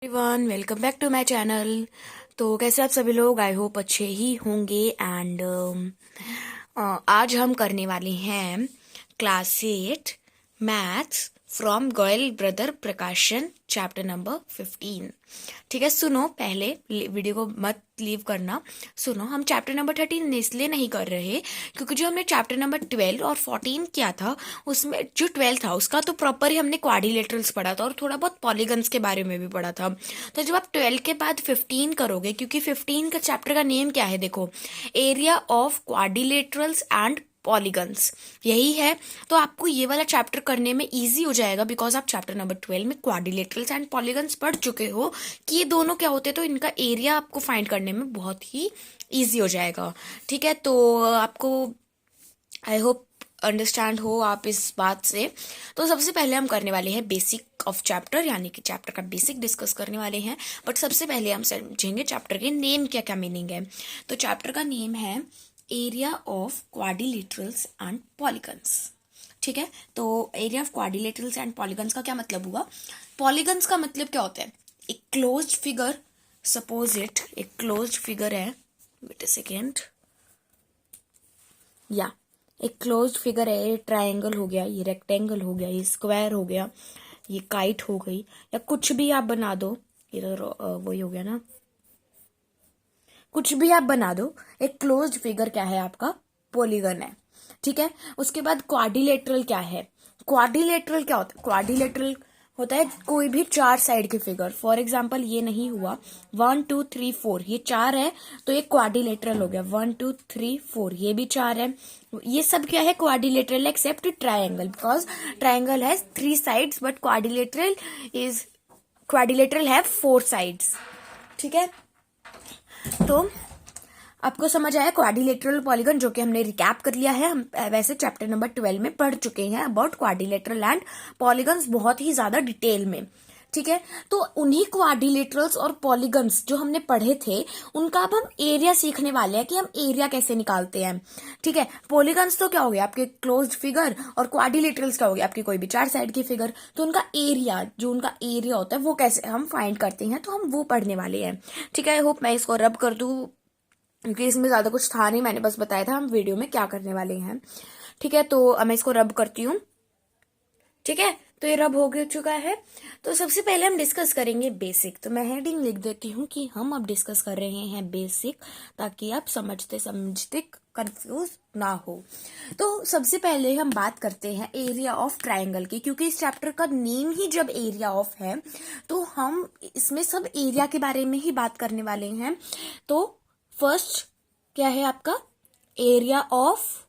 Everyone, welcome back to my channel. तो कैसे आप सभी लोग? आई होप अच्छे ही होंगे। एंड आज हम करने वाले हैं class 8 maths from Goyal brother प्रकाशन चैप्टर नंबर 15। ठीक है, सुनो, पहले वीडियो को मत लीव करना। सुनो, हम चैप्टर नंबर 13 इसलिए नहीं कर रहे क्योंकि जो हमने चैप्टर नंबर 12 और 14 किया था, उसमें जो 12 था उसका तो प्रॉपर ही हमने क्वाड्रिलेटरल्स पढ़ा था और थोड़ा बहुत पॉलीगन्स के बारे में भी पढ़ा था। तो जब आप 12 के बाद 15 करोगे, क्योंकि 15 का चैप्टर का नेम क्या है, देखो, area of quadrilaterals and polygons, यही है। तो आपको ये वाला चैप्टर करने में इजी हो जाएगा बिकॉज आप चैप्टर नंबर 12 में क्वाड्रिलेटरल्स एंड पॉलीगन्स पढ़ चुके हो कि ये दोनों क्या होते हैं, तो इनका एरिया आपको फाइंड करने में बहुत ही इजी हो जाएगा। ठीक है, तो आपको आई होप अंडरस्टैंड हो आप इस बात से। तो सबसे पहले हम करने वाले हैं बेसिक ऑफ चैप्टर, यानी कि चैप्टर का बेसिक डिस्कस करने वाले हैं। बट सबसे पहले हम समझेंगे चैप्टर के नेम क्या क्या मीनिंग है। तो चैप्टर का नेम है area of quadrilaterals and polygons. ठीक है, तो area of quadrilaterals and polygons का क्या मतलब हुआ? पॉलीगन्स का मतलब क्या होता है? एक क्लोज्ड फिगर, सपोज इट एक क्लोज्ड फिगर है, वेट अ सेकेंड, या एक क्लोज्ड फिगर है, ये ट्रायंगल हो गया, ये रेक्टेंगल हो गया, ये स्क्वायर हो गया, ये काइट हो गई, या कुछ भी आप बना दो। ये तो वही हो गया ना, कुछ भी आप बना दो। एक क्लोज्ड फिगर क्या है आपका? पॉलीगन है। ठीक है, उसके बाद क्वाड्रिलेटरल क्या है? क्वाड्रिलेटरल क्या होता है? क्वाड्रिलेटरल होता है कोई भी चार साइड की फिगर। फॉर एग्जाम्पल ये नहीं हुआ 1 2 3 4, ये चार है तो ये क्वाड्रिलेटरल हो गया। 1 2 3 4, ये भी चार है। ये सब क्या है? Quadrilateral except triangle, because triangle has 3 sides but quadrilateral have 4 sides. ठीक है, तो आपको समझ आया क्वाड्रिलेटरल पॉलीगन, जो कि हमने रिकैप कर लिया है। हम वैसे चैप्टर नंबर 12 में पढ़ चुके हैं अबाउट क्वाड्रिलेटरल एंड पॉलीगन्स बहुत ही ज्यादा डिटेल में। ठीक है, तो उन्हीं क्वाड्रिलेटरल्स और पॉलीगन्स जो हमने पढ़े थे उनका अब हम एरिया सीखने वाले हैं कि हम एरिया कैसे निकालते हैं। ठीक है, पॉलीगन्स तो क्या हो गया आपके क्लोज्ड फिगर, और क्वाड्रिलेटरल्स क्या हो गया आपकी कोई भी चार साइड की फिगर। तो उनका एरिया, जो उनका एरिया होता है वो कैसे हम फाइंड करते हैं, तो हम वो पढ़ने वाले हैं। ठीक है, आई होप मैं इसको रब कर दूं क्योंकि इसमें ज्यादा कुछ था नहीं, मैंने बस बताया था हम वीडियो में क्या करने वाले हैं। ठीक है, तो अब मैं इसको रब करती हूँ। ठीक है, तो ये रब हो चुका है। तो सबसे पहले हम डिस्कस करेंगे बेसिक। तो मैं हेडिंग लिख देती हूँ कि हम अब डिस्कस कर रहे हैं बेसिक, ताकि आप समझते समझते कंफ्यूज ना हो। तो सबसे पहले हम बात करते हैं एरिया ऑफ ट्रायंगल की, क्योंकि इस चैप्टर का नेम ही जब एरिया ऑफ है तो हम इसमें सब एरिया के बारे में ही बात करने वाले हैं। तो फर्स्ट क्या है आपका? Area of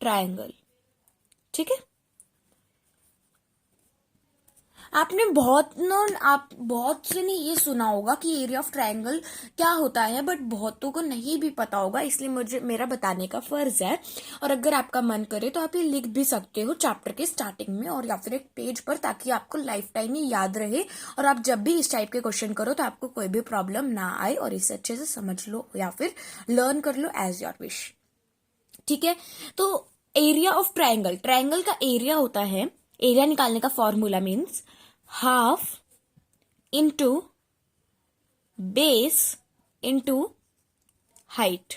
triangle. ठीक है, आपने आप बहुत से ने ये सुना होगा कि एरिया ऑफ ट्रायंगल क्या होता है, बट बहुतों को नहीं भी पता होगा, इसलिए मुझे मेरा बताने का फर्ज है। और अगर आपका मन करे तो आप ये लिख भी सकते हो चैप्टर के स्टार्टिंग में और या फिर एक पेज पर, ताकि आपको लाइफ टाइम ही याद रहे और आप जब भी इस टाइप के क्वेश्चन करो तो आपको कोई भी प्रॉब्लम ना आए और इसे अच्छे से समझ लो या फिर लर्न कर लो एज योर विश। ठीक है, तो एरिया ऑफ ट्रायंगल, ट्रायंगल का एरिया होता है, एरिया निकालने का formula means half into base into height.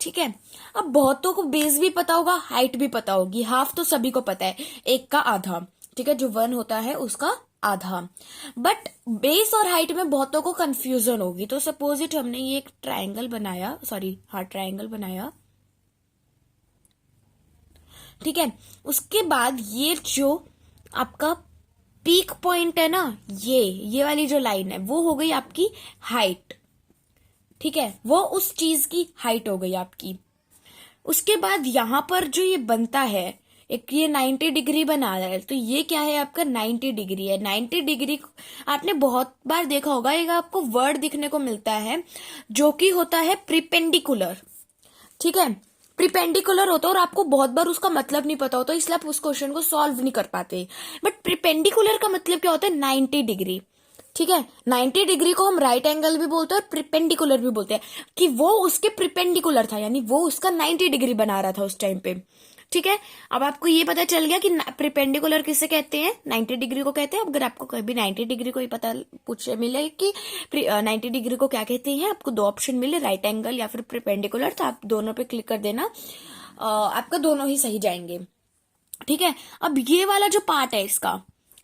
ठीक है, अब बहुतों को बेस भी पता होगा, हाइट भी पता होगी, हाफ तो सभी को पता है, एक का आधा। ठीक है, जो 1 होता है उसका आधा। बट बेस और हाइट में बहुतों को कंफ्यूजन होगी। तो सपोज इट हमने ये एक ट्रायंगल बनाया, सॉरी हाँ ट्रायंगल बनाया। ठीक है, उसके बाद ये जो आपका पीक पॉइंट है ना, ये वाली जो लाइन है वो हो गई आपकी हाइट। ठीक है, वो उस चीज की हाइट हो गई आपकी। उसके बाद यहां पर जो ये बनता है, एक ये 90 डिग्री बना रहा है, तो ये क्या है आपका? 90 डिग्री है। 90 डिग्री आपने बहुत बार देखा होगा, एक आपको वर्ड दिखने को मिलता है जो कि होता है प्रिपेंडिकुलर। ठीक है, प्रिपेंडिकुलर होता है और आपको बहुत बार उसका मतलब नहीं पता होता, इसलिए आप उस क्वेश्चन को सॉल्व नहीं कर पाते। बट प्रिपेंडिकुलर का मतलब क्या होता है? 90 डिग्री। ठीक है, 90 डिग्री को हम राइट एंगल भी बोलते हैं और प्रिपेंडिकुलर भी बोलते हैं, कि वो उसके प्रिपेंडिकुलर था, यानी वो उसका 90 डिग्री बना रहा था उस टाइम पे। ठीक है, अब आपको ये पता चल गया कि प्रिपेंडिकुलर किसे कहते हैं, 90 डिग्री को कहते हैं। अगर आपको कभी 90 डिग्री को ही पता पूछ मिले कि 90 डिग्री को क्या कहते हैं, आपको दो ऑप्शन मिले, राइट एंगल या फिर प्रिपेंडिकुलर, तो आप दोनों पे क्लिक कर देना, आपका दोनों ही सही जाएंगे। ठीक है, अब ये वाला जो पार्ट है इसका,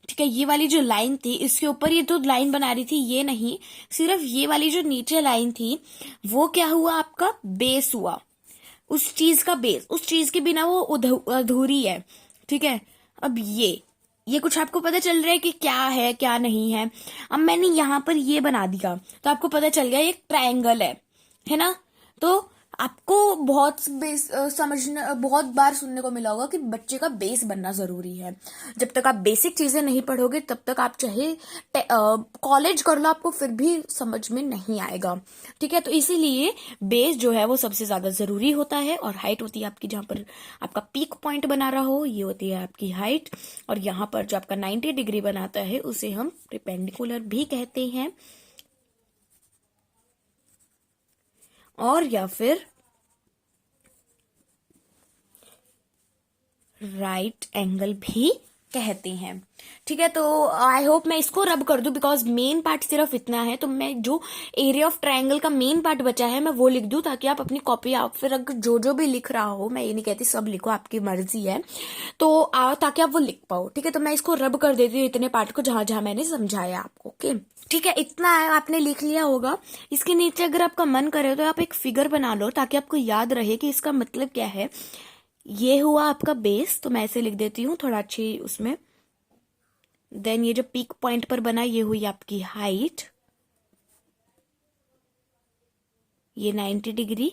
ठीक है, ये वाली जो लाइन थी इसके ऊपर ये तो लाइन बना रही थी, ये नहीं, सिर्फ ये वाली जो नीचे लाइन थी वो क्या हुआ, आपका बेस हुआ, उस चीज का बेस, उस चीज के बिना वो अधूरी है। ठीक है, अब ये कुछ आपको पता चल रहा है कि क्या है क्या नहीं है। अब मैंने यहां पर ये बना दिया तो आपको पता चल गया ये ट्रायंगल है ना। तो आपको समझना, बहुत बार सुनने को मिला होगा कि बच्चे का बेस बनना जरूरी है। जब तक आप बेसिक चीजें नहीं पढ़ोगे तब तक आप चाहे कॉलेज कर लो, आपको फिर भी समझ में नहीं आएगा। ठीक है, तो इसीलिए बेस जो है वो सबसे ज्यादा जरूरी होता है। और हाइट होती है आपकी, जहां पर आपका पीक पॉइंट बना रहा हो, ये होती है आपकी हाइट। और यहाँ पर जो आपका 90 डिग्री बनाता है उसे हम परपेंडिकुलर भी कहते हैं, और या फिर राइट एंगल भी कहते हैं। ठीक है, तो आई होप मैं इसको रब कर दूं, बिकॉज मेन पार्ट सिर्फ इतना है। तो मैं जो एरिया ऑफ ट्रायंगल का मेन पार्ट बचा है मैं वो लिख दूं, ताकि आप अपनी कॉपी, आप फिर अगर जो भी लिख रहा हो, मैं ये नहीं कहती सब लिखो, आपकी मर्जी है, तो ताकि आप वो लिख पाओ। ठीक है, तो मैं इसको रब कर देती हूँ इतने पार्ट को जहां जहां मैंने समझाया आपको। ओके, ठीक है, इतना है, आपने लिख लिया होगा। इसके नीचे अगर आपका मन करे तो आप एक फिगर बना लो, ताकि आपको याद रहे कि इसका मतलब क्या है। ये हुआ आपका बेस, तो मैं ऐसे लिख देती हूँ थोड़ा अच्छी उसमें। देन ये जो पीक पॉइंट पर बना ये हुई आपकी हाइट, ये 90 डिग्री,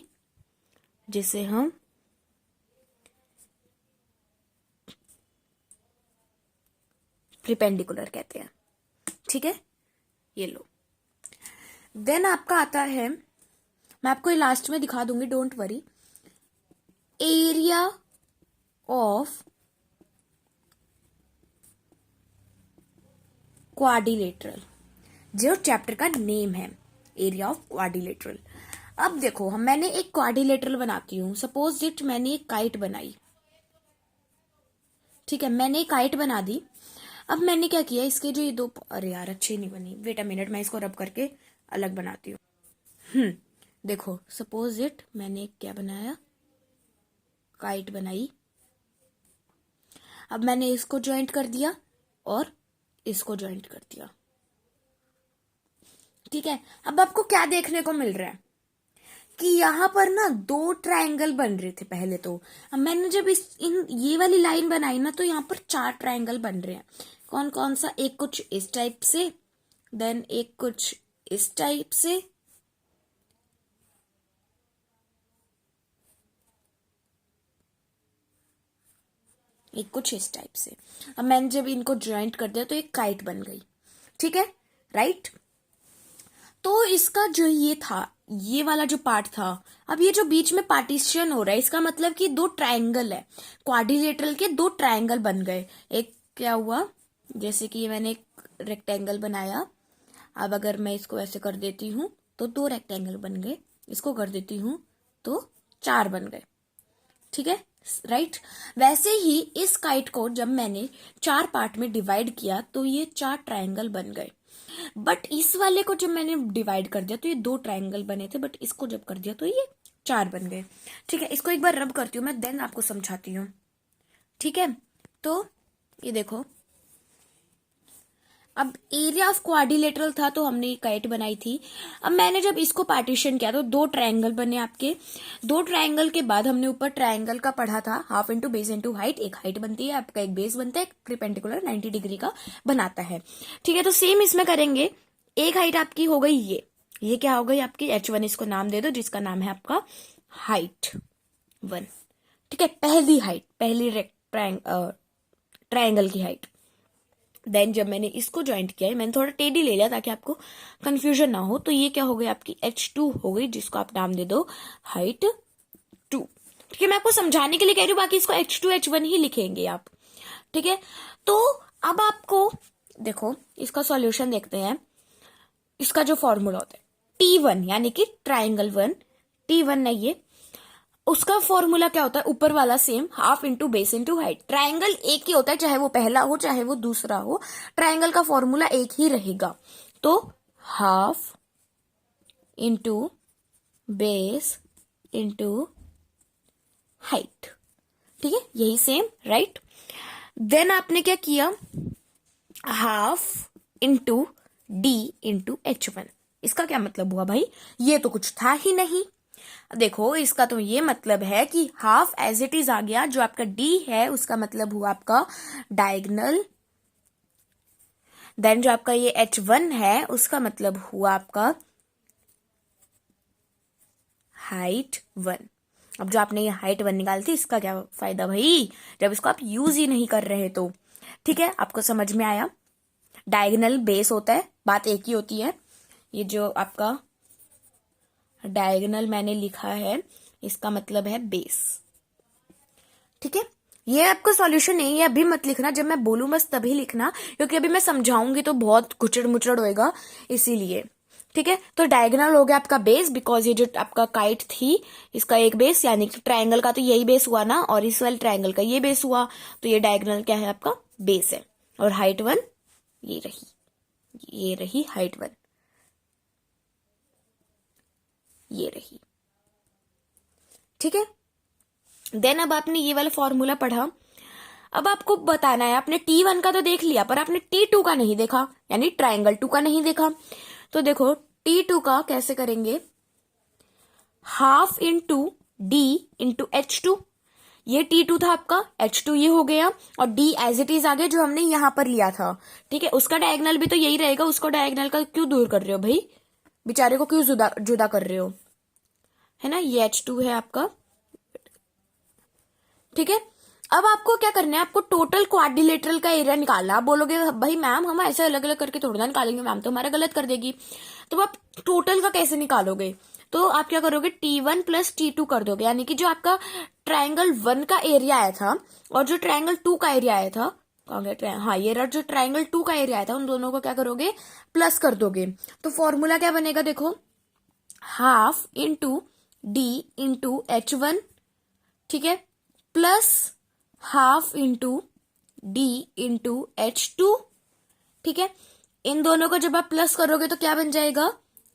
जिसे हम परपेंडिकुलर कहते हैं। ठीक है, ये लो। देन आपका आता है, मैं आपको ये लास्ट में दिखा दूंगी, don't worry, area of quadrilateral, जो चैप्टर का नेम है, एरिया ऑफ क्वाड्रिलेटरल। अब देखो, मैंने एक क्वाड्रिलेटरल बनाती हूं, सपोज इट मैंने एक काइट बनाई। ठीक है, मैंने एक काइट बना दी। अब मैंने क्या किया, इसके जो ये दो, अरे यार अच्छी नहीं बनी, वेट अ मिनट, मैं इसको रब करके अलग बनाती हूँ। देखो, सपोज इट मैंने क्या बनाया, काइट बनाई। अब मैंने इसको ज्वाइंट कर दिया और इसको ज्वाइंट कर दिया। ठीक है, अब आपको क्या देखने को मिल रहा है कि यहां पर ना दो ट्रायंगल बन रहे थे पहले। तो अब मैंने जब ये वाली लाइन बनाई ना, तो यहां पर 4 ट्रायंगल बन रहे हैं। कौन कौन सा, एक कुछ इस टाइप से, देन एक कुछ इस टाइप से, एक कुछ इस टाइप से। अब मैंने जब इनको ज्वाइंट कर दिया तो एक काइट बन गई। ठीक है, राइट। तो इसका जो ये था, ये वाला जो पार्ट था, अब ये जो बीच में पार्टीशन हो रहा है, इसका मतलब कि दो ट्रायंगल है, क्वाड्रिलेटरल के दो ट्रायंगल बन गए। एक क्या हुआ, जैसे कि मैंने एक रेक्टेंगल बनाया, अब अगर मैं इसको ऐसे कर देती हूं तो 2 रेक्टेंगल बन गए, इसको कर देती हूं तो 4 बन गए। ठीक है, राइट। वैसे ही इस काइट को जब मैंने 4 पार्ट में डिवाइड किया तो ये 4 ट्रायंगल बन गए। बट इस वाले को जब मैंने डिवाइड कर दिया तो ये 2 ट्रायंगल बने थे, बट इसको जब कर दिया तो ये 4 बन गए। ठीक है, इसको एक बार रब करती हूँ मैं, देन आपको समझाती हूँ। ठीक है, तो ये देखो, अब एरिया ऑफ क्वाड्रिलेटरल था तो हमने काइट बनाई थी। अब मैंने जब इसको पार्टीशन किया तो 2 ट्रायंगल बने आपके। 2 ट्रायंगल के बाद हमने ऊपर ट्रायंगल का पढ़ा था, half into base into height. एक हाइट बनती है आपका, एक बेस बनता है, एक परपेंडिकुलर 90 डिग्री का बनाता है। ठीक है, तो सेम इसमें करेंगे। एक हाइट आपकी हो गई, ये क्या हो गई आपकी H1, इसको नाम दे दो, जिसका नाम है आपका हाइट 1। ठीक है, पहली हाइट, पहली ट्रायंगल की हाइट। देन जब मैंने इसको ज्वाइंट किया है, मैंने थोड़ा टेढ़ी ले लिया ताकि आपको कंफ्यूजन ना हो, तो ये क्या हो गई आपकी H2 हो गई, जिसको आप नाम दे दो हाइट 2। ठीक है, मैं आपको समझाने के लिए कह रही हूँ, बाकी इसको H2 H1 ही लिखेंगे आप। ठीक है, तो अब आपको देखो, इसका सॉल्यूशन देखते हैं। इसका जो फॉर्मूला होता है T1, यानी कि ट्राइंगल 1, T1 नहीं है, उसका फॉर्मूला क्या होता है, ऊपर वाला same, half into base into height. Triangle एक ही होता है, चाहे वो पहला हो चाहे वो दूसरा हो, ट्राइंगल का फॉर्मूला एक ही रहेगा। तो half into base into height, ठीक है, यही सेम, राइट। देन आपने क्या किया, half into D into H1। इसका क्या मतलब हुआ भाई, ये तो कुछ था ही नहीं। देखो इसका तो ये मतलब है कि हाफ एज इट इज आ गया, जो आपका डी है उसका मतलब हुआ आपका डायगोनल, देन जो आपका ये H1 है उसका मतलब हुआ आपका हाइट 1। अब जो आपने ये हाइट 1 निकाली थी, इसका क्या फायदा भाई, जब इसको आप यूज ही नहीं कर रहे तो। ठीक है, आपको समझ में आया। डायगोनल बेस होता है, बात एक ही होती है। ये जो आपका डायगोनल मैंने लिखा है, इसका मतलब है बेस। ठीक है, ये आपका सॉल्यूशन नहीं है, अभी मत लिखना, जब मैं बोलूं बस तभी लिखना, क्योंकि अभी मैं समझाऊंगी तो बहुत गुचड़ मुचड़ होएगा, इसीलिए। ठीक है, तो डायगोनल हो गया आपका बेस, बिकॉज ये जो आपका काइट थी इसका एक बेस, यानी कि ट्रायंगल का तो यही बेस हुआ ना, और इस वाले ट्रायंगल का ये बेस हुआ, तो ये डायगोनल क्या है आपका, बेस है। और हाइट 1 ये रही हाइट 1, ये रही। ठीक है, देन अब आपने ये वाला फॉर्मूला पढ़ा, अब आपको बताना है, आपने T1 का तो देख लिया पर आपने T2 का नहीं देखा, यानी ट्रायंगल 2 का नहीं देखा। तो देखो T2 का कैसे करेंगे, half into D into H2। ये T2 था आपका, H2 ये हो गया, और D एज इट इज आ गया जो हमने यहां पर लिया था। ठीक है, उसका डायगोनल भी तो यही रहेगा, उसको डायगोनल का क्यों दूर कर रहे हो भाई, बेचारे को क्यों जुदा जुदा कर रहे हो, है ना, ये H2 है आपका। ठीक है, अब आपको क्या करना है, आपको टोटल क्वाड्रिलेटरल का एरिया निकालना। आप बोलोगे भाई मैम हम ऐसे अलग अलग करके थोड़ी ना निकालेंगे, मैम तो हमारा गलत कर देगी। तो आप टोटल का कैसे निकालोगे, तो आप क्या करोगे, T1 प्लस T2 कर दोगे, यानी कि जो आपका ट्रायंगल 1 का एरिया आया था और जो ट्रायंगल 2 का एरिया आया था, हाँ ये रहा, जो ट्रायंगल 2 का एरिया आया था उन दोनों को क्या करोगे, प्लस कर दोगे। तो फॉर्मूला क्या बनेगा, देखो, half into D into H1, ठीक है, plus half into D into H2। ठीक है, इन दोनों को जब आप प्लस करोगे तो क्या बन जाएगा,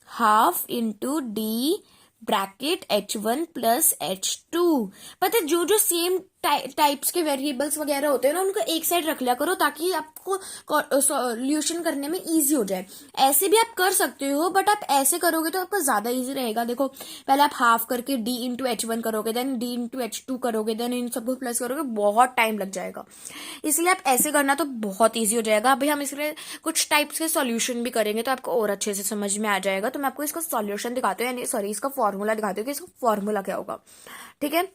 half into D bracket H1 plus H2। पता है, जो जो सेम टाइप्स के वेरिएबल्स वगैरह होते हैं ना, उनको एक साइड रख लिया करो ताकि आपको सॉल्यूशन करने में इजी हो जाए। ऐसे भी आप कर सकते हो, बट आप ऐसे करोगे तो आपको ज्यादा इजी रहेगा। देखो पहले आप हाफ करके D इंटू H1 करोगे, देन D इंटू H2 करोगे, देन इन सबको प्लस करोगे, बहुत टाइम लग जाएगा। इसलिए आप ऐसे करना तो बहुत ईजी हो जाएगा। अभी हम इसलिए कुछ टाइप्स के सॉल्यूशन भी करेंगे तो आपको और अच्छे से समझ में आ जाएगा। तो मैं आपको इसका सॉल्यूशन दिखाती हूँ, यानी सॉरी इसका फॉर्मूला दिखाती हूँ कि इसका फॉर्मूला क्या होगा। ठीक है,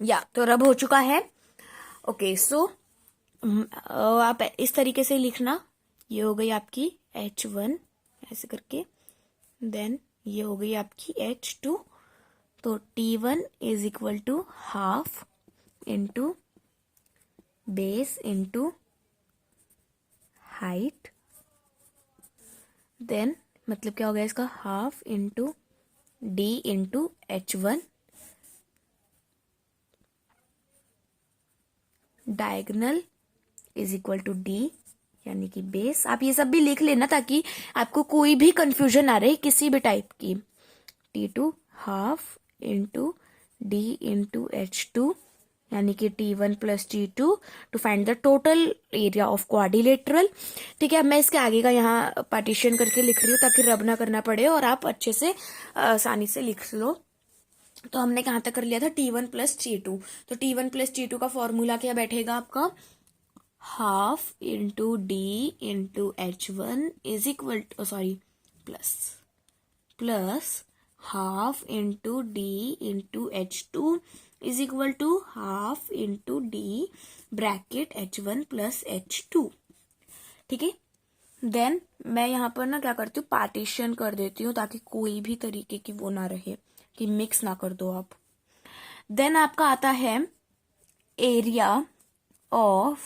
या तो रब हो चुका है। ओके, सो आप इस तरीके से लिखना, ये हो गई आपकी H1 ऐसे करके, देन ये हो गई आपकी H2। तो T1 is equal to half into base into height, then मतलब क्या हो गया इसका, half into D into H1 diagonal is equal to D, यानी कि बेस। आप ये सब भी लिख लेना ताकि आपको कोई भी कंफ्यूजन ना रहे किसी भी टाइप की। T2 half into D into H2, यानी कि T1 plus T2 to find the total area of quadrilateral. ठीक है, अब मैं इसके आगे का यहाँ पार्टीशन करके लिख रही हूँ ताकि रब ना करना पड़े और आप अच्छे से आसानी से लिख लो। तो हमने कहाँ तक कर लिया था, T1 प्लस T2। तो T1 प्लस T2 का फॉर्मूला क्या बैठेगा आपका, half into D into H1 is equal to, sorry plus half into D into H2 is equal to half into D bracket H1 plus H2। ठीक है, then मैं यहाँ पर ना क्या करती हूँ, पार्टीशन कर देती हूँ ताकि कोई भी तरीके की वो ना रहे कि मिक्स ना कर दो आप। देन आपका आता है एरिया ऑफ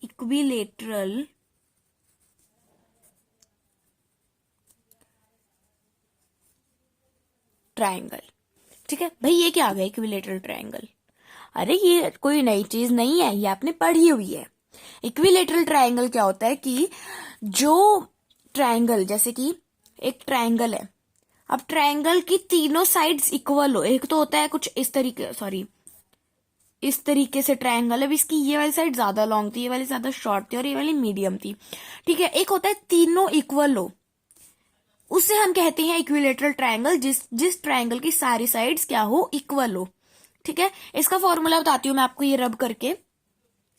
इक्विलेटरल ट्राइंगल। ठीक है भाई, ये क्या आ गया इक्विलेटरल ट्राइंगल? अरे ये कोई नई चीज नहीं है, ये आपने पढ़ी हुई है। इक्विलेटरल ट्राइंगल क्या होता है कि जो ट्राइंगल, जैसे कि एक ट्राइंगल है, अब ट्राइंगल की तीनों साइड्स इक्वल हो। एक तो होता है कुछ इस तरीके, सॉरी इस तरीके से ट्रायंगल, अब इसकी ये वाली साइड ज्यादा लॉन्ग थी, ये वाली ज्यादा शॉर्ट थी और ये वाली मीडियम थी। ठीक है, एक होता है तीनों इक्वल हो, उसे हम कहते हैं इक्विलेटरल ट्रायंगल, जिस ट्रायंगल की सारी साइड्स क्या हो, इक्वल हो। ठीक है, इसका फॉर्मूला बताती हूँ मैं आपको ये रब करके।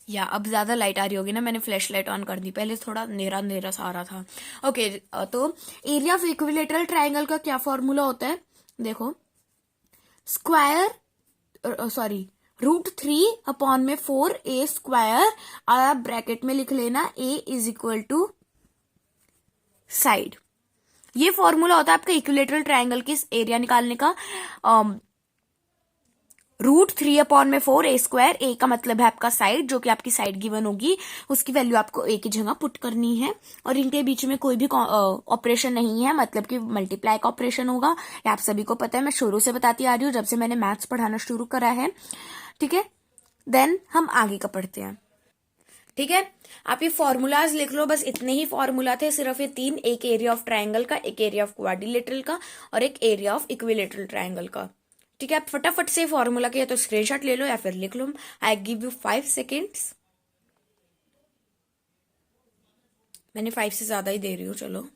या अब ज्यादा लाइट आ रही होगी ना, मैंने फ्लैश लाइट ऑन कर दी, पहले थोड़ा अंधेरा अंधेरा सा आ रहा था। ओके, तो एरिया ऑफ इक्विलेटरल ट्रायंगल का क्या फॉर्मूला होता है, देखो, स्क्वायर, सॉरी √3/4a², आप ब्रैकेट में लिख लेना a is equal to side. ये फॉर्मूला होता है आपका इक्विलेटरल ट्रायंगल की एरिया निकालने का। √3/4a², a का मतलब है आपका साइड, जो कि आपकी साइड गिवन होगी, उसकी वैल्यू आपको a की जगह पुट करनी है। और इनके बीच में कोई भी ऑपरेशन नहीं है, मतलब कि मल्टीप्लाई का ऑपरेशन होगा। ये आप सभी को पता है, मैं शुरू से बताती आ रही हूँ, जब से मैंने मैथ्स पढ़ाना शुरू करा है। ठीक है, देन हम आगे का पढ़ते हैं। ठीक है, आप ये फॉर्मूलाज लिख लो, बस इतने ही फॉर्मूला थे, सिर्फ ये तीन, एक एरिया ऑफ ट्रायंगल का, एक एरिया ऑफ क्वाड्रिलेटरल का और एक एरिया ऑफ इक्विलेटरल ट्रायंगल का। ठीक है, आप फटाफट से फॉर्मूला के या तो स्क्रीनशॉट ले लो या फिर लिख लो। I give you 5 seconds. मैंने 5 से ज्यादा ही दे रही हूँ, चलो।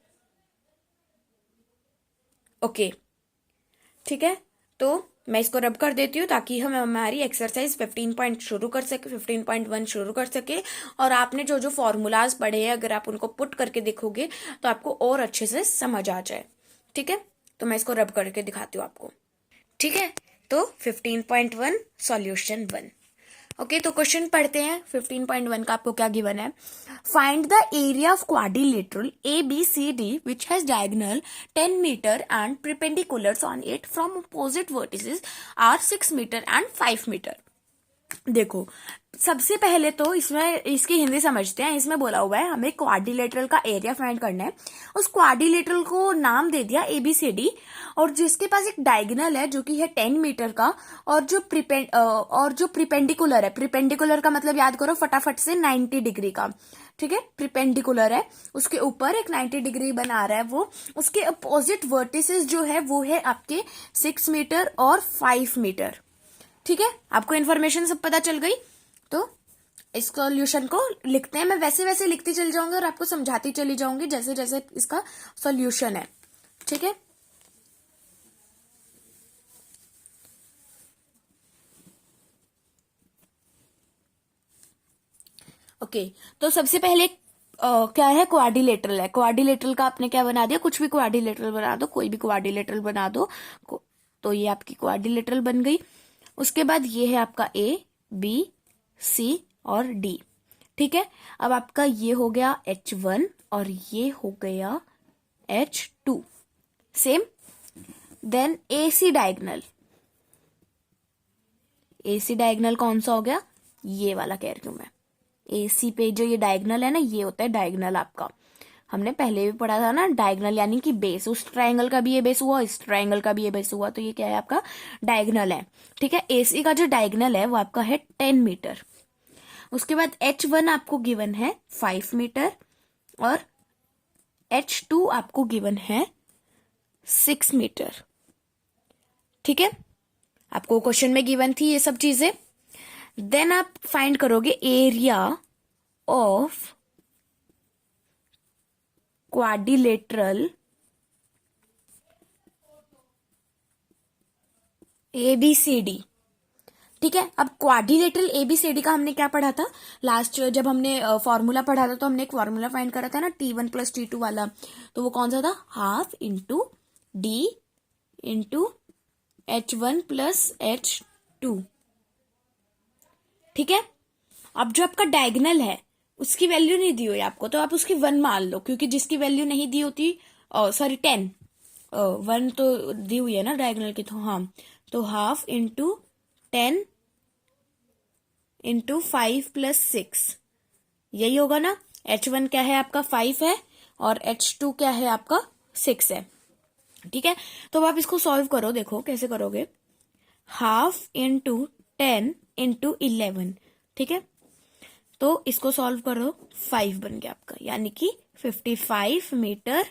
ओके, ठीक है, तो मैं इसको रब कर देती हूँ ताकि हम हमारी एक्सरसाइज 15 शुरू कर सके, 15.1 शुरू कर सके। और आपने जो जो फॉर्मूलाज पढ़े हैं, अगर आप उनको पुट करके देखोगे तो आपको और अच्छे से समझ आ जाए। ठीक है, तो मैं इसको रब करके दिखाती हूँ आपको। ठीक है, तो 15.1 सॉल्यूशन 1। ओके, तो क्वेश्चन पढ़ते हैं। 15.1 का आपको क्या गिवन है, find the area of quadrilateral ABCD which has diagonal 10 metre and perpendiculars on it from opposite vertices are 6 metre and 5 metre. देखो, सबसे पहले तो इसमें इसकी हिंदी समझते हैं। इसमें बोला हुआ है हमें क्वाड्रिलेटरल का एरिया फाइंड करना है। उस क्वाड्रिलेटरल को नाम दे दिया ABCD, और जिसके पास एक डायगोनल है जो कि है 10 मीटर का, और जो प्रिपेंडिकुलर है, प्रिपेंडिकुलर का मतलब याद करो फटाफट से 90 डिग्री का। ठीक है, प्रिपेंडिकुलर है, उसके ऊपर एक 90 डिग्री बना रहा है वो। उसके अपोजिट वर्टिसेस जो है वो है आपके 6 मीटर और 5 मीटर। ठीक है, आपको इन्फॉर्मेशन सब पता चल गई। तो इस सॉल्यूशन को लिखते हैं, मैं वैसे वैसे लिखती चली जाऊंगी और आपको समझाती चली जाऊंगी जैसे जैसे इसका सॉल्यूशन है। ठीक है, ओके, तो सबसे पहले क्या है, क्वाड्रिलेटरल है। क्वाड्रिलेटरल का आपने क्या बना दिया, कुछ भी क्वाड्रिलेटरल बना दो, कोई भी क्वाड्रिलेटरल बना दो, तो ये आपकी क्वाड्रिलेटरल बन गई। उसके बाद ये है आपका A, B, C और D। ठीक है, अब आपका ये हो गया H1 और ये हो गया H2, same. Then AC diagonal, AC diagonal कौन सा हो गया, ये वाला कह रही हूं मैं। AC पे जो ये डायगोनल है ना, ये होता है डायगोनल आपका। हमने पहले भी पढ़ा था ना, डायगोनल यानी कि बेस, उस ट्रायंगल का भी ये बेस हुआ, इस ट्रायंगल का भी ये बेस हुआ, तो ये क्या है आपका डायगोनल है। ठीक है, AC का जो डायगोनल है वो आपका है 10 मीटर। उसके बाद H1 आपको गिवन है 5 मीटर और H2 आपको गिवन है 6 मीटर। ठीक है, आपको क्वेश्चन में गिवन थी ये सब चीजें। देन आप फाइंड करोगे एरिया ऑफ क्वाड्रिलेटरल ABCD। ठीक है, अब क्वाड्रिलेटरल ABCD का हमने क्या पढ़ा था लास्ट, जब हमने फॉर्मूला पढ़ा था, तो हमने एक फॉर्मूला फाइंड करा था ना, T1 + T2 वाला। तो वो कौन सा था, ½ into D into H1 + H2। ठीक है, अब जो आपका डायगोनल है उसकी वैल्यू नहीं दी हुई आपको, तो आप उसकी 1 मान लो, क्योंकि जिसकी वैल्यू नहीं दी होती, सॉरी 10, 1 तो दी हुई है ना डायगोनल की, तो हाँ, तो ½ इंटू 10 इंटू 5 + 6, यही होगा ना। H1 क्या है आपका 5 है और H2 क्या है आपका 6 है। ठीक है, तो अब आप इसको सॉल्व करो, देखो कैसे करोगे। 1/2 × 10 × 11, ठीक है, तो इसको सॉल्व करो, 5 बन गया आपका, यानी कि 55 मीटर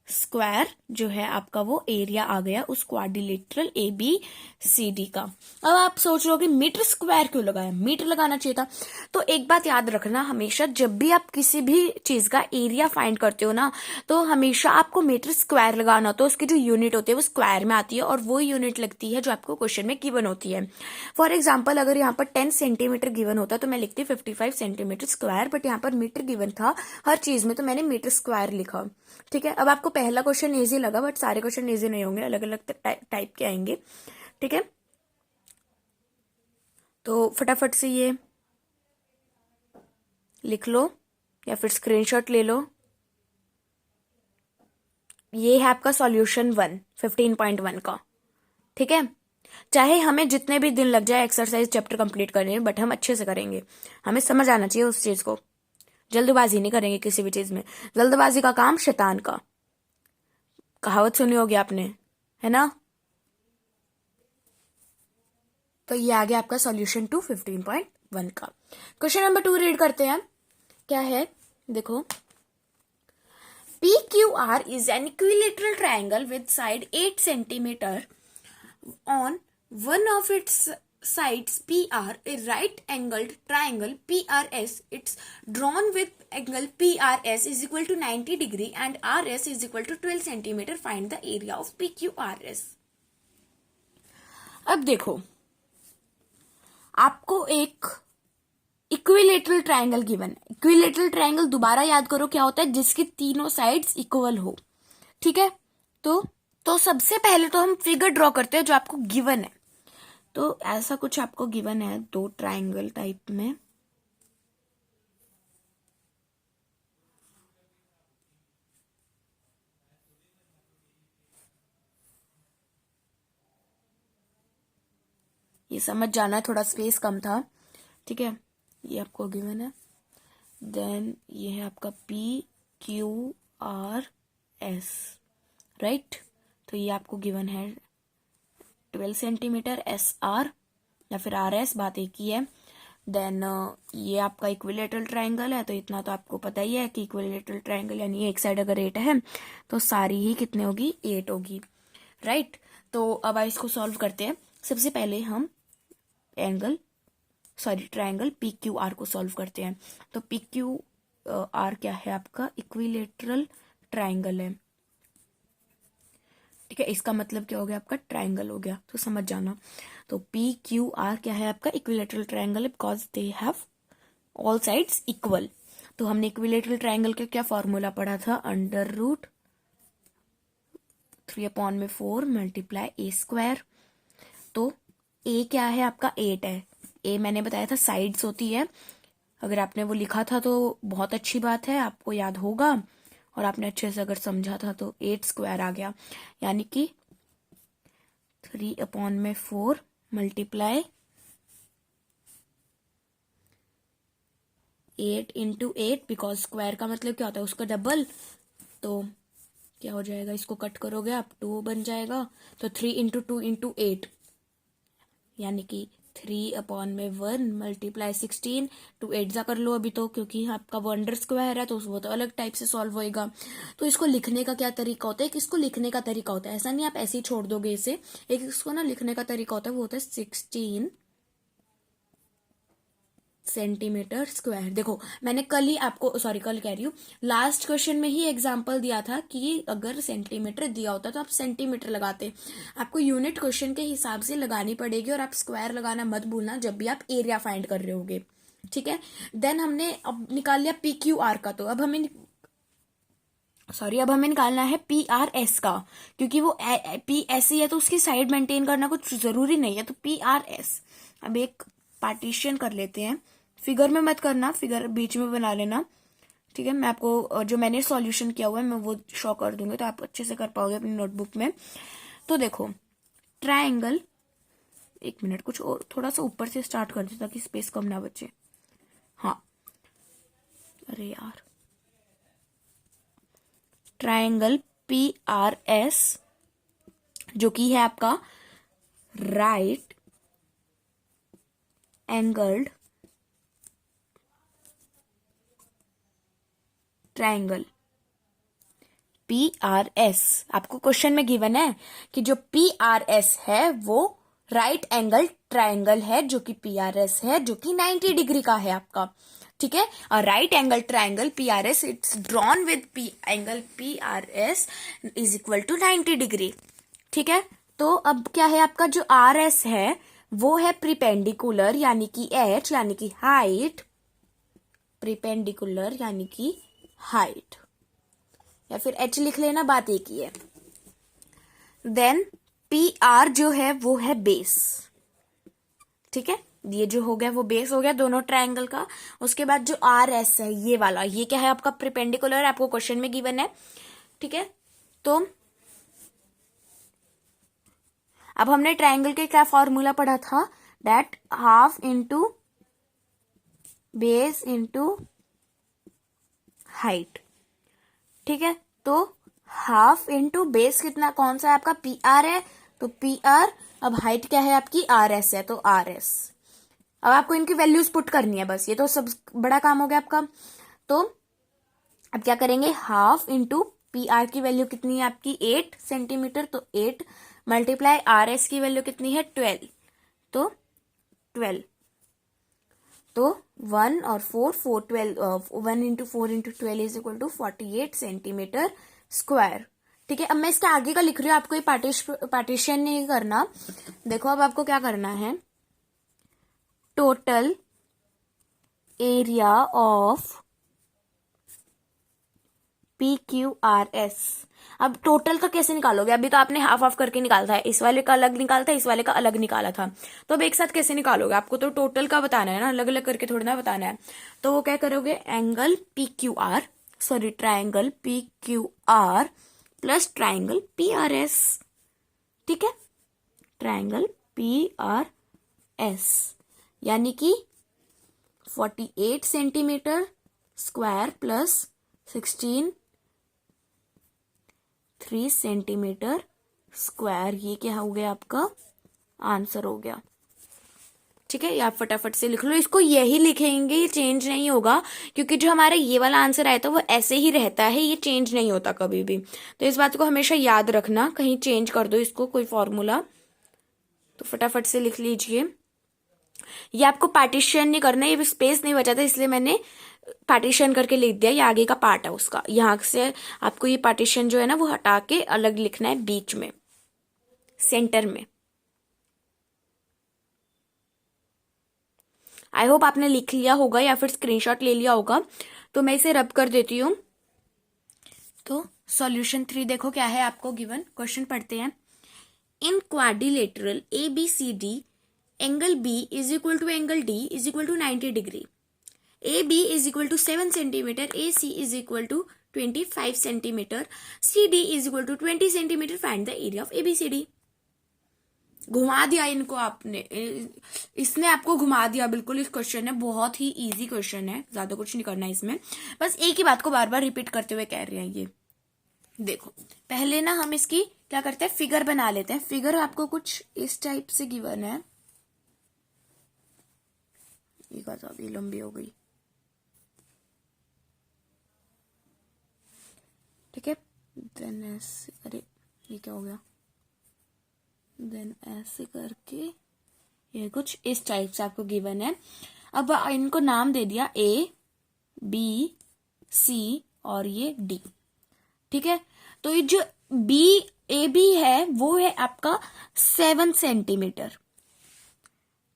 स्क्वायर जो है आपका वो एरिया आ गया उस क्वाड्रिलेटरल ABCD का। अब आप सोच रहे हो कि मीटर स्क्वायर क्यों लगाया, मीटर लगाना चाहिए था। तो एक बात याद रखना, हमेशा जब भी आप किसी भी चीज का एरिया फाइंड करते हो ना, तो हमेशा आपको मीटर स्क्वायर लगाना होता है। उसकी जो यूनिट होती है वो स्क्वायर में आती है और वो यूनिट लगती है जो आपको क्वेश्चन में गिवन होती है। फॉर एग्जाम्पल अगर यहाँ पर 10 सेंटीमीटर गिवन होता तो मैं लिखती 55 सेंटीमीटर स्क्वायर, बट यहाँ पर मीटर गिवन था हर चीज में, तो मैंने मीटर स्क्वायर लिखा। ठीक है, अब आपको पहला क्वेश्चन इजी लगा, बट सारे क्वेश्चन इजी नहीं होंगे, अलग अलग टाइप के आएंगे। ठीक है, तो फटाफट से ये लिख लो या फिर स्क्रीनशॉट ले लो। ये है आपका सॉल्यूशन 1 15.1 का। ठीक है, चाहे हमें जितने भी दिन लग जाए एक्सरसाइज चैप्टर कंप्लीट करने में, बट हम अच्छे से करेंगे, हमें समझ आना चाहिए उस चीज को। जल्दबाजी नहीं करेंगे किसी भी चीज में, जल्दबाजी का काम शैतान का, कहावत सुनी होगी आपने, है ना। तो ये आ गया आपका सॉल्यूशन 2 15.1 का। क्वेश्चन नंबर 2 रीड करते हैं, क्या है देखो। PQR is an equilateral triangle with side 8 centimeter. On one of its sides PR, a right angled triangle PRS, it's drawn with angle PRS is equal to 90 degree and RS is equal to 12 centimeter. Find the area of PQRS. अब देखो, आपको एक equilateral triangle given है। Equilateral triangle दोबारा याद करो क्या होता है, जिसकी तीनों साइड्स इक्वल हो। ठीक है, तो सबसे पहले तो हम फिगर ड्रॉ करते हैं जो आपको गिवन है। तो ऐसा कुछ आपको गिवन है, दो ट्रायंगल टाइप में। ये समझ जाना है, थोड़ा स्पेस कम था। ठीक है, ये आपको गिवन है। देन ये है आपका PQRS, राइट। तो ये आपको गिवन है 12 सेंटीमीटर SR या फिर RS, बात एक ही है। देन ये आपका इक्विलेटरल ट्रायंगल है, तो इतना तो आपको पता ही है कि इक्विलेटरल ट्रायंगल यानी एक साइड अगर 8 है तो सारी ही कितने होगी, 8 होगी, राइट। तो अब इसको सॉल्व करते हैं। सबसे पहले हम ट्रायंगल PQR को सॉल्व करते हैं। तो PQR क्या है आपका, इक्विलेटरल ट्रायंगल है। ठीक है, इसका मतलब क्या हो गया, आपका ट्रायंगल हो गया, तो समझ जाना। तो PQR क्या है आपका, इक्विलेटरल ट्रायंगल है, because they have all sides equal. तो हमने इक्विलेटरल ट्रायंगल का क्या फॉर्मूला पढ़ा था, √3/4 मल्टीप्लाई A²। तो A क्या है आपका, 8 है। A मैंने बताया था साइड्स होती है, अगर आपने वो लिखा था तो बहुत अच्छी बात है, आपको याद होगा। और आपने अच्छे से अगर समझा था तो 8² आ गया, यानी कि 3/4 मल्टीप्लाई 8 × 8, बिकॉज स्क्वायर का मतलब क्या होता है, उसका डबल। तो क्या हो जाएगा, इसको कट करोगे आप, 2 बन जाएगा। तो 3 × 2 × 8, यानी कि 3/1 मल्टीप्लाई 16। 2 8 जा कर लो अभी तो, क्योंकि आपका वो अंडर स्क्वायर है तो वो तो अलग टाइप से सॉल्व होएगा। तो इसको लिखने का क्या तरीका होता है, इसको लिखने का तरीका होता है, ऐसा नहीं आप ऐसे ही छोड़ दोगे इसे, एक इसको ना लिखने का तरीका होता है, वो होता है 16 सेंटीमीटर स्क्वायर। देखो मैंने कल ही आपको, सॉरी कल कह रही हूँ, लास्ट क्वेश्चन में ही एग्जांपल दिया था कि अगर सेंटीमीटर दिया होता तो आप सेंटीमीटर लगाते। आपको यूनिट क्वेश्चन के हिसाब से लगानी पड़ेगी, और आप स्क्वायर लगाना मत भूलना जब भी आप एरिया फाइंड कर रहे होगे। ठीक है, देन हमने अब निकाल लिया PQR का, तो अब हमें निकालना है PRS का, क्योंकि वो PSE है तो उसकी साइड मेंटेन करना कुछ जरूरी नहीं है। तो PRS, अब एक पार्टीशन कर लेते हैं, फिगर में मत करना, फिगर बीच में बना लेना। ठीक है, मैं आपको जो मैंने सॉल्यूशन किया हुआ है मैं वो शो कर दूंगी, तो आप अच्छे से कर पाओगे अपनी नोटबुक में। तो देखो ट्रायंगल, एक मिनट, कुछ और थोड़ा सा ऊपर से स्टार्ट कर दो ताकि स्पेस कम ना बचे। हाँ, अरे यार, ट्रायंगल PRS जो कि है आपका राइट एंगल्ड ट्रायंगल PRS। आपको क्वेश्चन में गिवन है कि जो PRS है वो राइट एंगल ट्रायंगल है, जो कि PRS है, जो कि 90 डिग्री का है आपका। ठीक है, और right angle triangle PRS it's drawn with angle PRS is equal to 90 degree. ठीक है, तो अब क्या है आपका जो RS है वो है प्रिपेंडिकुलर यानी कि H यानी कि हाइट, प्रिपेंडिकुलर यानी कि हाइट, या फिर H लिख लेना, बात एक ही है। देन PR जो है वो है बेस। ठीक है, ये जो हो गया वो बेस हो गया दोनों ट्रायंगल का। उसके बाद जो RS है ये वाला, ये क्या है आपका प्रिपेंडिकुलर, आपको क्वेश्चन में गिवन है। ठीक है, तो अब हमने ट्रायंगल के क्या फॉर्मूला पढ़ा था, that half into base into height. ठीक है, तो हाफ इंटू बेस कितना, कौन सा है आपका PR है, तो PR। अब हाइट क्या है आपकी RS है, तो RS। अब आपको इनकी वैल्यूज पुट करनी है बस, ये तो सब बड़ा काम हो गया आपका। तो अब क्या करेंगे, हाफ इंटू PR की वैल्यू कितनी है आपकी 8 सेंटीमीटर, तो 8 मल्टीप्लाई RS की वैल्यू कितनी है 12, तो 12, तो 1 और 4, 4 12 1 into 4 into 12 is equal to 48 centimetre square. ठीक है, अब मैं इसके आगे का लिख रही हूँ, आपको ये पार्टीशन नहीं करना। देखो अब आपको क्या करना है, टोटल एरिया ऑफ PQRS। अब टोटल का कैसे निकालोगे, अभी तो आपने हाफ हाफ करके निकाला था, इस वाले का अलग निकाला था, इस वाले का अलग निकाला था, तो अब एक साथ कैसे निकालोगे, आपको तो टोटल का बताना है ना, अलग अलग करके थोड़ी ना बताना है। तो वो क्या करोगे, angle PQR, sorry triangle PQR plus triangle PRS। ठीक है, ट्रायंगल PRS यानी कि 48 centimetre square plus 16 3 centimetre square, ये क्या हो गया आपका आंसर हो गया। ठीक है, ये आप फटाफट से लिख लो, इसको यही लिखेंगे, ये चेंज नहीं होगा, क्योंकि जो हमारा ये वाला आंसर आया था वो ऐसे ही रहता है, ये चेंज नहीं होता कभी भी। तो इस बात को हमेशा याद रखना, कहीं चेंज कर दो इसको कोई फॉर्मूला, तो फटाफट से लिख लीजिए। ये आपको पार्टीशन नहीं करना, ये स्पेस नहीं बचा था इसलिए मैंने पार्टीशन करके लिख दिया, ये आगे का पार्ट है उसका, यहां से आपको ये पार्टीशन जो है ना वो हटा के अलग लिखना है, बीच में सेंटर में। आई होप आपने लिख लिया होगा या फिर स्क्रीनशॉट ले लिया होगा, तो मैं इसे रब कर देती हूँ। तो सॉल्यूशन 3 देखो क्या है आपको गिवन, क्वेश्चन पढ़ते हैं। In quadrilateral ABCD angle B is equal to angle D is equal to 90 degree, AB is equal to 7 centimetre, AC is equal to 25 centimetre, CD is equal to 20 centimetre, find the area of ABCD। घुमा दिया इनको आपने, इसने आपको घुमा दिया बिल्कुल। इस क्वेश्चन है, बहुत ही इजी क्वेश्चन है, ज्यादा कुछ नहीं करना इसमें, बस एक ही बात को बार बार रिपीट करते हुए कह रहे हैं ये। देखो पहले ना हम इसकी क्या करते हैं, फिगर बना लेते हैं। फिगर आपको कुछ इस टाइप से गिवन है, ये लंबी हो गई। ठीक है, देन ऐसे, अरे ये क्या हो गया, देन ऐसे करके ये कुछ इस टाइप से आपको गिवन है। अब इनको नाम दे दिया ABC और ये D। ठीक है, तो ये जो AB है वो है आपका 7 सेंटीमीटर।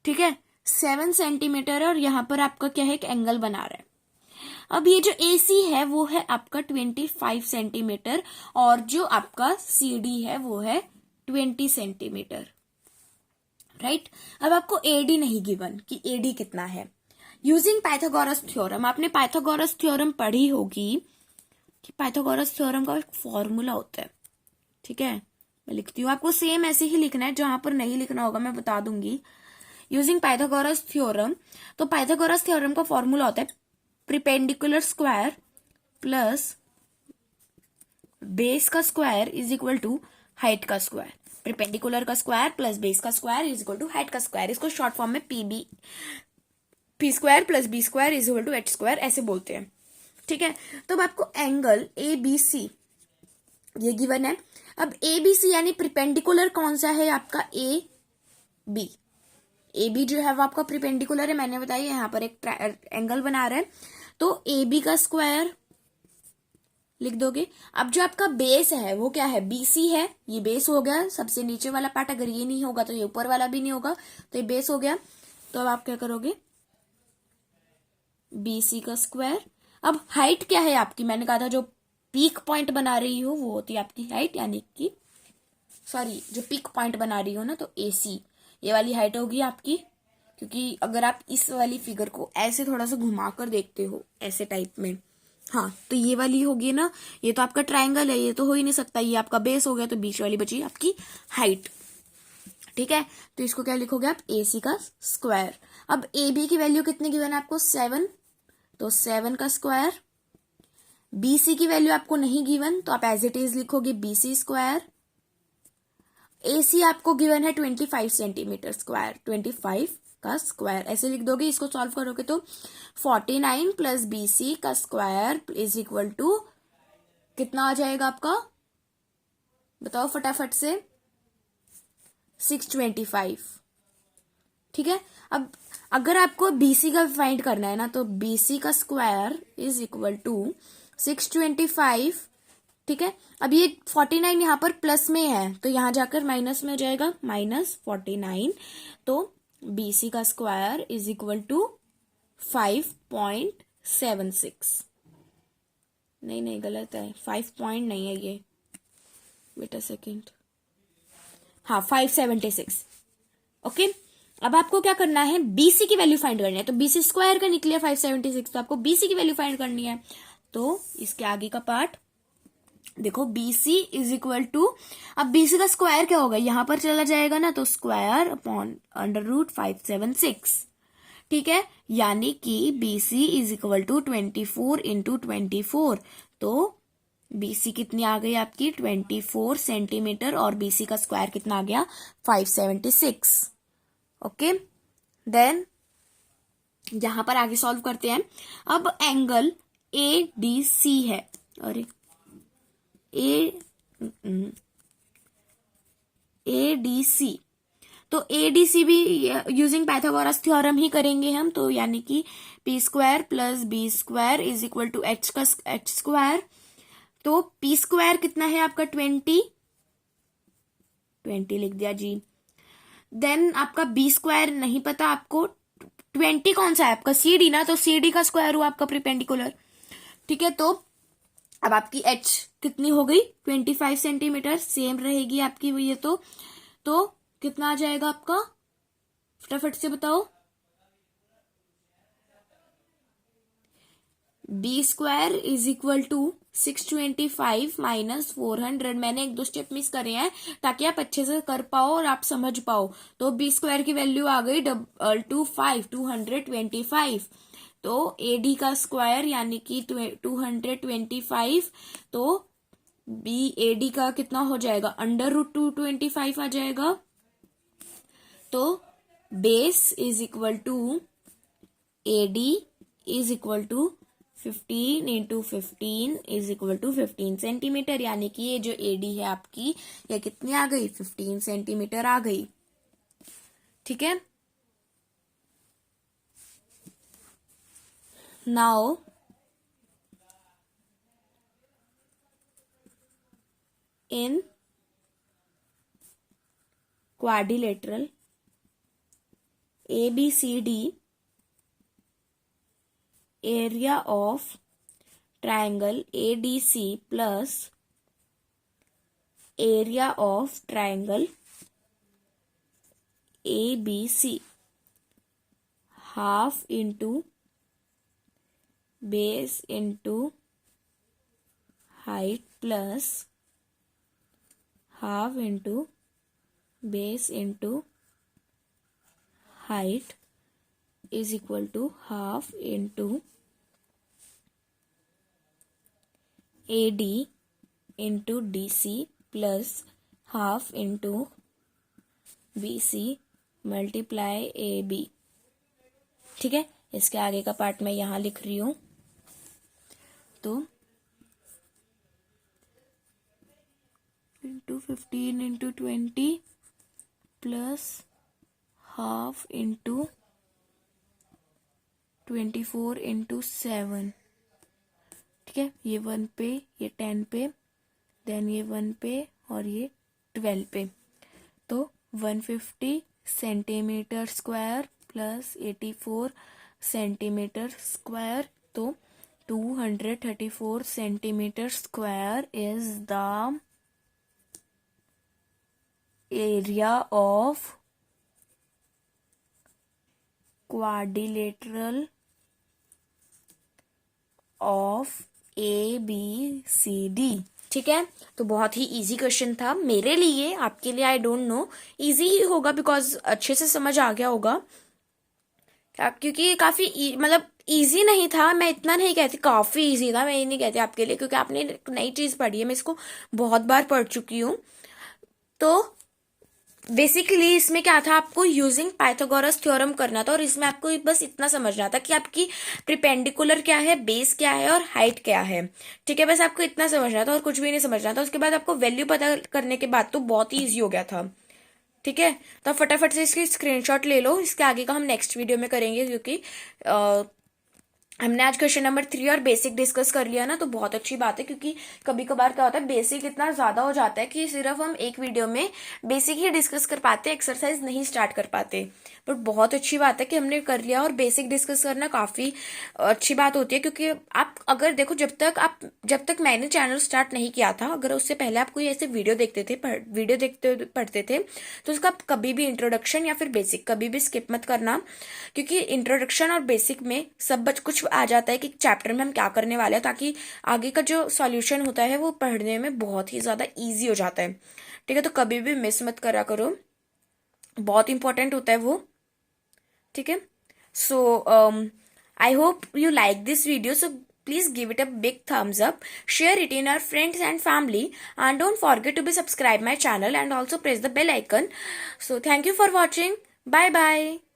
ठीक है, 7 सेंटीमीटर, और यहां पर आपका क्या है, एक एंगल बना रहा है। अब ये जो AC है वो है आपका 25 सेंटीमीटर, और जो आपका CD है वो है 20 सेंटीमीटर। राइट, अब आपको AD नहीं गिवन कि AD कितना है। यूजिंग पाइथागोरस थ्योरम, आपने पाइथागोरस थ्योरम पढ़ी होगी कि पाइथागोरस थ्योरम का एक फॉर्मूला होता है। ठीक है, मैं लिखती हूँ, आपको सेम ऐसे ही लिखना है, जहां पर नहीं लिखना होगा मैं बता दूंगी। यूजिंग पाइथागोरस थ्योरम, तो पाइथागोरस थ्योरम का फॉर्मूला होता है प्रिपेंडिकुलर स्क्वायर प्लस बेस का square is equal to height का स्क्वायर। परपेंडिकुलर का स्क्वायर प्लस बेस का square is equal to height का स्क्वायर। इसको शॉर्ट फॉर्म में P square plus B square is equal to H square ऐसे बोलते हैं। ठीक है, तो अब आपको एंगल ए बी सी ये गिवन है। अब ए बी सी यानी परपेंडिकुलर कौन सा है आपका, ए बी। ए बी जो है वो आपका परपेंडिकुलर है, मैंने बताया यहाँ पर एक एंगल बना रहा है, तो ए बी का स्क्वायर लिख दोगे। अब जो आपका बेस है वो क्या है, बीसी है, ये बेस हो गया सबसे नीचे वाला पार्ट। अगर ये नहीं होगा तो ये ऊपर वाला भी नहीं होगा, तो ये बेस हो गया। तो अब आप क्या करोगे, बीसी का स्क्वायर। अब हाइट क्या है आपकी, मैंने कहा था जो पीक पॉइंट बना रही हो वो होती है आपकी हाइट, यानी कि सॉरी जो पीक पॉइंट बना रही हो ना, तो एसी ये वाली हाइट होगी आपकी। क्योंकि अगर आप इस वाली फिगर को ऐसे थोड़ा सा घुमा कर देखते हो ऐसे टाइप में, हाँ, तो ये वाली होगी ना, ये तो आपका ट्रायंगल है, ये तो हो ही नहीं सकता, ये आपका बेस हो गया, तो बीच वाली बची आपकी हाइट। ठीक है, तो इसको क्या लिखोगे आप, ए सी का स्क्वायर। अब ए बी की वैल्यू कितनी गिवन है आपको, 7, तो 7 का स्क्वायर। बी सी की वैल्यू आपको नहीं गिवन, तो आप एज इट इज लिखोगे बी सी स्क्वायर। ए सी आपको गिवन है 25 सेंटीमीटर स्क्वायर, 25 का स्क्वायर ऐसे लिख दोगे। इसको सॉल्व करोगे तो 49 प्लस बी सी का स्क्वायर इज इक्वल टू कितना आ जाएगा आपका, बताओ फटाफट से, 625। ठीक है, अब अगर आपको बीसी का फाइंड करना है ना, तो बीसी का स्क्वायर इज इक्वल टू 625। ठीक है, अब ये 49 यहाँ पर प्लस में है, तो यहां जाकर माइनस में हो जाएगा, -49। तो बीसी का स्क्वायर इज इक्वल टू 5.76। नहीं गलत है, 5 पॉइंट नहीं है ये, बेटा सेकेंड, हाँ 576। ओके, अब आपको क्या करना है, बीसी की वैल्यू फाइंड करनी है। तो बीसी स्क्वायर का निकले 576, तो आपको बीसी की वैल्यू फाइंड करनी है। तो इसके आगे का पार्ट देखो, बीसी इज इक्वल टू, अब बीसी का स्क्वायर क्या होगा, यहां पर चला जाएगा ना, तो स्क्वायर अपॉन √576। ठीक है, यानी कि BC is equal to 24 into 24। तो बीसी कितनी आ गई आपकी, 24 सेंटीमीटर, और बीसी का स्क्वायर कितना आ गया, 576। ओके, देन यहां पर आगे सॉल्व करते हैं। अब एंगल ए डी सी है, अरे ए डी सी, तो ए डी सी भी यूजिंग पाइथागोरस थ्योरम ही करेंगे हम। तो यानी कि P square plus B square is equal to H का एच स्क्वायर। तो पी स्क्वायर कितना है आपका, 20 लिख दिया जी। देन आपका बी स्क्वायर नहीं पता आपको, 20 कौन सा है आपका, सी डी ना, तो सी डी का स्क्वायर हुआ आपका परपेंडिकुलर। ठीक है, तो अब आपकी एच कितनी हो गई, 25 सेंटीमीटर, सेम रहेगी आपकी ये। तो कितना आ जाएगा आपका, फटाफट से बताओ, B square is equal to 625 minus 400। मैंने 1-2 स्टेप मिस करे हैं ताकि आप अच्छे से कर पाओ और आप समझ पाओ। तो बी स्क्वायर की वैल्यू आ गई 225। तो एडी का स्क्वायर यानी कि 225, तो बी एडी का कितना हो जाएगा, √225 आ जाएगा। तो base is equal to AD is equal to 15 into 15 is equal to 15 centimetre, यानी कि ये जो एडी है आपकी, ये कितनी आ गई, 15 सेंटीमीटर आ गई। ठीक है, now in quadrilateral ABCD, area of triangle ADC plus area of triangle ABC, half into base into height plus half into base into height is equal to half into AD into DC plus half into BC multiply AB। ठीक है, इसके आगे का part मैं यहां लिख रही हूं। तो into 15 into 20 plus half into 24 into 7। ठीक है, ये 1 पे, ये 10 पे, देन ये 1 पे और ये 12 पे। तो 150 centimetre square plus 84 centimetre square, तो 234 centimetre square is the area of quadrilateral of ABCD। ठीक है, तो बहुत ही इजी क्वेश्चन था मेरे लिए, आपके लिए आई डोंट नो इजी ही होगा बिकॉज अच्छे से समझ आ गया होगा। क्योंकि काफी मतलब इजी नहीं था, मैं इतना नहीं कहती काफी इजी था, मैं ये नहीं कहती आपके लिए, क्योंकि आपने नई चीज पढ़ी है, मैं इसको बहुत बार पढ़ चुकी हूँ। तो बेसिकली इसमें क्या था, आपको यूजिंग पाइथागोरस थ्योरम करना था, और इसमें आपको बस इतना समझना था कि आपकी प्रिपेंडिकुलर क्या है, बेस क्या है और हाइट क्या है। ठीक है, बस आपको इतना समझना था और कुछ भी नहीं समझना था। उसके बाद आपको वैल्यू पता करने के बाद तो बहुत ही ईजी हो गया था। ठीक है, तो फटाफट से इसकी स्क्रीनशॉट ले लो, इसके आगे का हम नेक्स्ट वीडियो में करेंगे, क्योंकि हमने आज क्वेश्चन नंबर 3 और बेसिक डिस्कस कर लिया ना, तो बहुत अच्छी बात है। क्योंकि कभी कभार क्या होता है, बेसिक इतना ज्यादा हो जाता है कि सिर्फ हम एक वीडियो में बेसिक ही डिस्कस कर पाते, एक्सरसाइज नहीं स्टार्ट कर पाते। बट बहुत अच्छी बात है कि हमने कर लिया, और बेसिक डिस्कस करना काफी अच्छी बात होती है। क्योंकि आप अगर देखो, जब तक मैंने चैनल स्टार्ट नहीं किया था, अगर उससे पहले आप कोई ऐसे वीडियो देखते थे, पढ़ते थे, तो उसका कभी भी इंट्रोडक्शन या फिर बेसिक कभी भी स्किप मत करना। क्योंकि इंट्रोडक्शन और बेसिक में सब कुछ आ जाता है कि चैप्टर में हम क्या करने वाले हैं, ताकि आगे का जो सॉल्यूशन होता है वो पढ़ने में बहुत ही ज्यादा इजी हो जाता है। ठीक है, तो कभी भी मिस मत करा करो, बहुत इंपॉर्टेंट होता है वो। ठीक है, so I hope you like this video, so please give it a big thumbs up, share it in our friends and family, and don't forget to be subscribe my channel and also press the bell icon. So thank you for watching, bye bye.